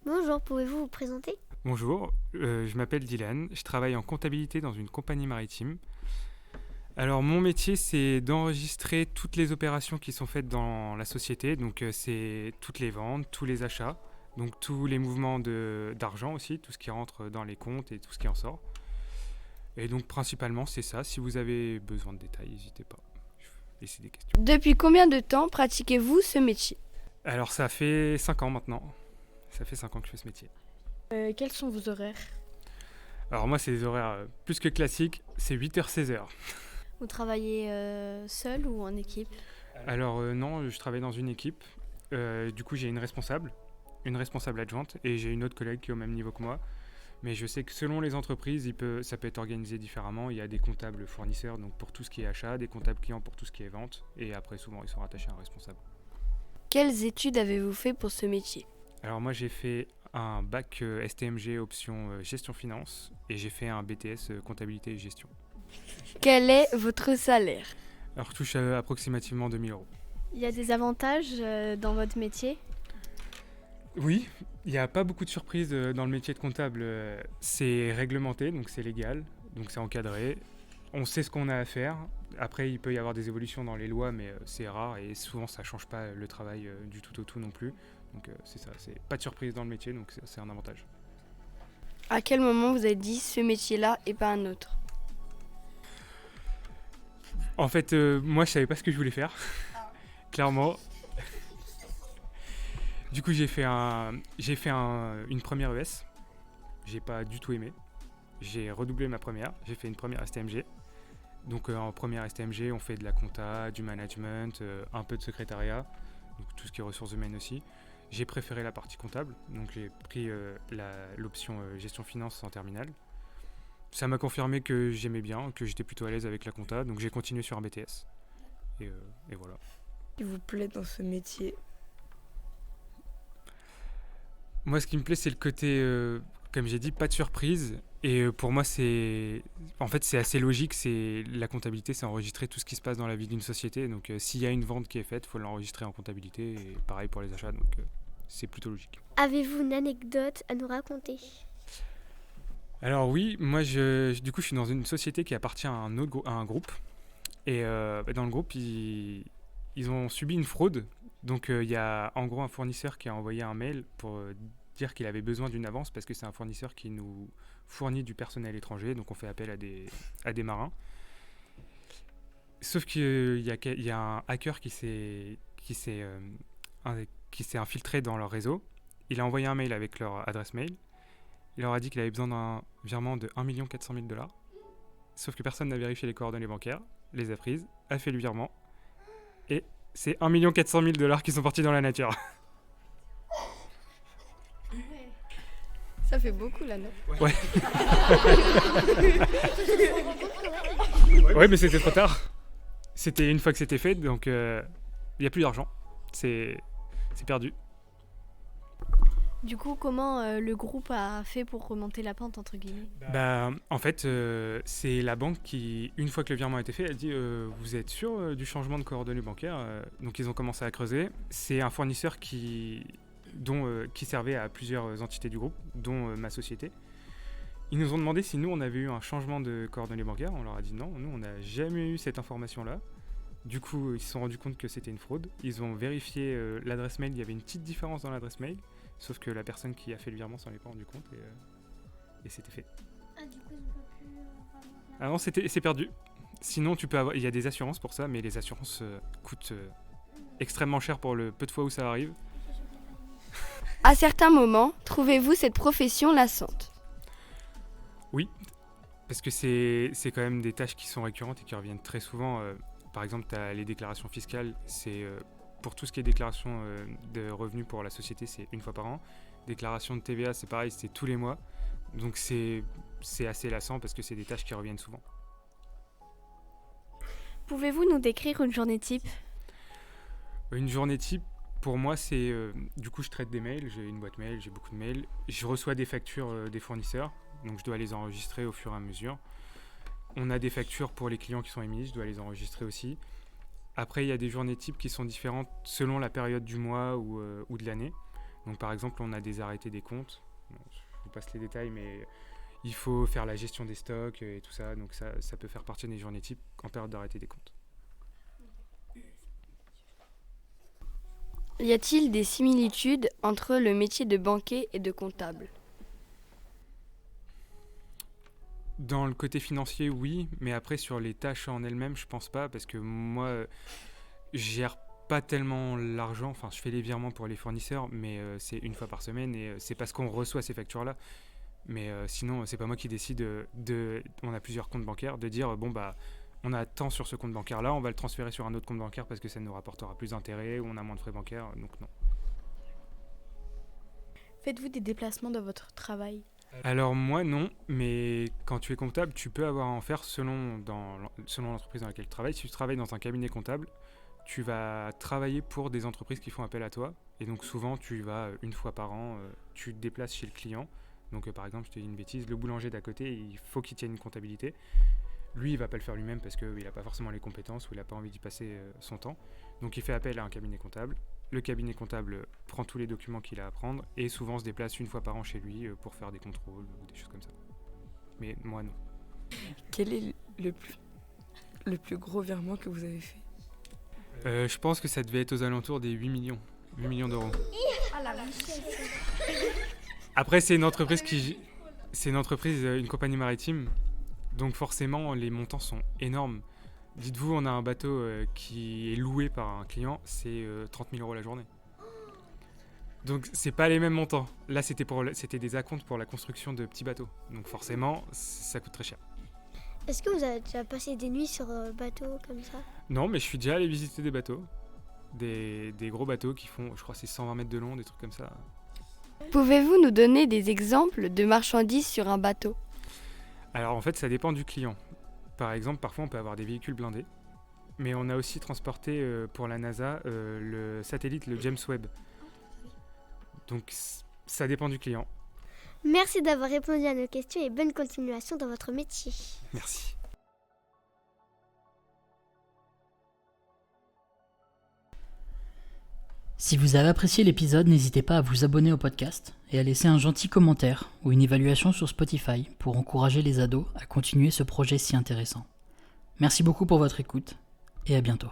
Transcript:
Bonjour, pouvez-vous vous présenter? Bonjour, je m'appelle Dylan, je travaille en comptabilité dans une compagnie maritime. Alors mon métier c'est d'enregistrer toutes les opérations qui sont faites dans la société, donc c'est toutes les ventes, tous les achats, donc tous les mouvements d'argent aussi, tout ce qui rentre dans les comptes et tout ce qui en sort. Et donc principalement c'est ça, si vous avez besoin de détails, n'hésitez pas, je vais laisser des questions. Depuis combien de temps pratiquez-vous ce métier? Alors ça fait 5 ans maintenant, ça fait 5 ans que je fais ce métier. Quels sont vos horaires? Alors moi c'est des horaires plus que classiques, c'est 8h-16h. Vous travaillez seul ou en équipe? Alors non, je travaille dans une équipe. Du coup, j'ai une responsable adjointe, et j'ai une autre collègue qui est au même niveau que moi. Mais je sais que selon les entreprises, ça peut être organisé différemment. Il y a des comptables fournisseurs, donc pour tout ce qui est achat, des comptables clients pour tout ce qui est vente, et après souvent ils sont rattachés à un responsable. Quelles études avez-vous fait pour ce métier? Alors moi j'ai fait un bac STMG option gestion finance, et j'ai fait un BTS comptabilité et gestion. Quel est votre salaire? Alors je touche approximativement 2 000 euros. Il y a des avantages dans votre métier? Oui, il n'y a pas beaucoup de surprises dans le métier de comptable. C'est réglementé, donc c'est légal, donc c'est encadré. On sait ce qu'on a à faire. Après, il peut y avoir des évolutions dans les lois, mais c'est rare et souvent ça ne change pas le travail du tout au tout non plus. Donc c'est ça, c'est pas de surprise dans le métier, donc c'est un avantage. À quel moment vous avez dit ce métier-là et pas un autre? En fait, moi je savais pas ce que je voulais faire, clairement. Du coup, une première ES. J'ai pas du tout aimé. J'ai redoublé ma première. J'ai fait une première STMG. Donc en première STMG, on fait de la compta, du management, un peu de secrétariat, donc tout ce qui est ressources humaines aussi. J'ai préféré la partie comptable, donc j'ai pris l'option gestion finance en terminale. Ça m'a confirmé que j'aimais bien, que j'étais plutôt à l'aise avec la compta, donc j'ai continué sur un BTS. Et voilà. Qui vous plaît dans ce métier? Moi, ce qui me plaît, c'est le côté, comme j'ai dit, pas de surprise. Et pour moi, en fait, c'est assez logique. La comptabilité, c'est enregistrer tout ce qui se passe dans la vie d'une société. Donc, s'il y a une vente qui est faite, il faut l'enregistrer en comptabilité. Et pareil pour les achats. Donc, c'est plutôt logique. Avez-vous une anecdote à nous raconter? Alors oui, moi, du coup, je suis dans une société qui appartient à à un groupe. Et dans le groupe, ils ont subi une fraude. Donc il y a en gros un fournisseur qui a envoyé un mail pour dire qu'il avait besoin d'une avance parce que c'est un fournisseur qui nous fournit du personnel étranger, donc on fait appel à des marins. Sauf qu'il y a un hacker qui s'est infiltré dans leur réseau. Il a envoyé un mail avec leur adresse mail. Il leur a dit qu'il avait besoin d'un virement de 1 400 000 $. Sauf que personne n'a vérifié les coordonnées bancaires, les a prises, a fait le virement. Et c'est 1 400 000 $ qui sont partis dans la nature. Ça fait beaucoup là, non? Ouais. Ouais, mais c'était trop tard. C'était une fois que c'était fait, donc il n'y a plus d'argent. C'est perdu. Du coup, comment le groupe a fait pour remonter la pente, entre guillemets? Bah, en fait, c'est la banque qui, une fois que le virement a été fait, elle dit vous êtes sûr du changement de coordonnées bancaires Donc ils ont commencé à creuser. C'est un fournisseur qui servait à plusieurs entités du groupe, dont ma société. Ils nous ont demandé si nous on avait eu un changement de coordonnées bancaires. On leur a dit non, nous on n'a jamais eu cette information-là. Du coup, ils se sont rendus compte que c'était une fraude. Ils ont vérifié l'adresse mail. Il y avait une petite différence dans l'adresse mail, sauf que la personne qui a fait le virement s'en est pas rendu compte et c'était fait. Ah, du coup, ils n'ont pas pu avoir Ah non, c'est perdu. Sinon, il y a des assurances pour ça, mais les assurances coûtent extrêmement cher pour le peu de fois où ça arrive. À certains moments, trouvez-vous cette profession lassante? Oui, parce que c'est quand même des tâches qui sont récurrentes et qui reviennent très souvent. Par exemple, tu as les déclarations fiscales, pour tout ce qui est déclaration de revenus pour la société, c'est une fois par an. Déclaration de TVA, c'est pareil, c'est tous les mois. Donc c'est assez lassant parce que c'est des tâches qui reviennent souvent. Pouvez-vous nous décrire une journée type? Une journée type, pour moi, c'est du coup je traite des mails, j'ai une boîte mail, j'ai beaucoup de mails. Je reçois des factures des fournisseurs, donc je dois les enregistrer au fur et à mesure. On a des factures pour les clients qui sont émises, je dois les enregistrer aussi. Après, il y a des journées types qui sont différentes selon la période du mois ou de l'année. Donc par exemple, on a des arrêtés des comptes. Bon, je vous passe les détails, mais il faut faire la gestion des stocks et tout ça. Donc ça peut faire partie des journées types en période d'arrêté des comptes. Y a-t-il des similitudes entre le métier de banquier et de comptable ? Dans le côté financier, oui, mais après sur les tâches en elles-mêmes, je pense pas, parce que moi, je gère pas tellement l'argent. Enfin, je fais les virements pour les fournisseurs, mais c'est une fois par semaine et c'est parce qu'on reçoit ces factures-là. Mais sinon, c'est pas moi qui décide on a plusieurs comptes bancaires, de dire bon bah on a tant sur ce compte bancaire-là, on va le transférer sur un autre compte bancaire parce que ça nous rapportera plus d'intérêt ou on a moins de frais bancaires, donc non. Faites-vous des déplacements dans votre travail ? Alors moi non, mais quand tu es comptable, tu peux avoir à en faire selon l'entreprise dans laquelle tu travailles. Si tu travailles dans un cabinet comptable, tu vas travailler pour des entreprises qui font appel à toi. Et donc souvent, tu vas une fois par an, tu te déplaces chez le client. Donc par exemple, je te dis une bêtise, le boulanger d'à côté, il faut qu'il tienne une comptabilité. Lui, il va pas le faire lui-même parce qu'il n'a pas forcément les compétences ou il n'a pas envie d'y passer son temps. Donc il fait appel à un cabinet comptable. Le cabinet comptable prend tous les documents qu'il a à prendre et souvent se déplace une fois par an chez lui pour faire des contrôles ou des choses comme ça. Mais moi, non. Quel est le plus gros virement que vous avez fait? Je pense que ça devait être aux alentours des 8 millions d'euros. Après, c'est une entreprise une compagnie maritime. Donc forcément, les montants sont énormes. Dites-vous, on a un bateau qui est loué par un client, c'est 30 000 euros la journée. Donc c'est pas les mêmes montants. Là, c'était des acomptes pour la construction de petits bateaux. Donc forcément, ça coûte très cher. Est-ce que vous avez déjà passé des nuits sur bateau comme ça? Non, mais je suis déjà allé visiter des bateaux. Des gros bateaux qui font, je crois, c'est 120 mètres de long, des trucs comme ça. Pouvez-vous nous donner des exemples de marchandises sur un bateau ? Alors en fait, ça dépend du client. Par exemple, parfois on peut avoir des véhicules blindés, mais on a aussi transporté pour la NASA le satellite, le James Webb. Donc ça dépend du client. Merci d'avoir répondu à nos questions et bonne continuation dans votre métier. Merci. Si vous avez apprécié l'épisode, n'hésitez pas à vous abonner au podcast et à laisser un gentil commentaire ou une évaluation sur Spotify pour encourager les ados à continuer ce projet si intéressant. Merci beaucoup pour votre écoute et à bientôt.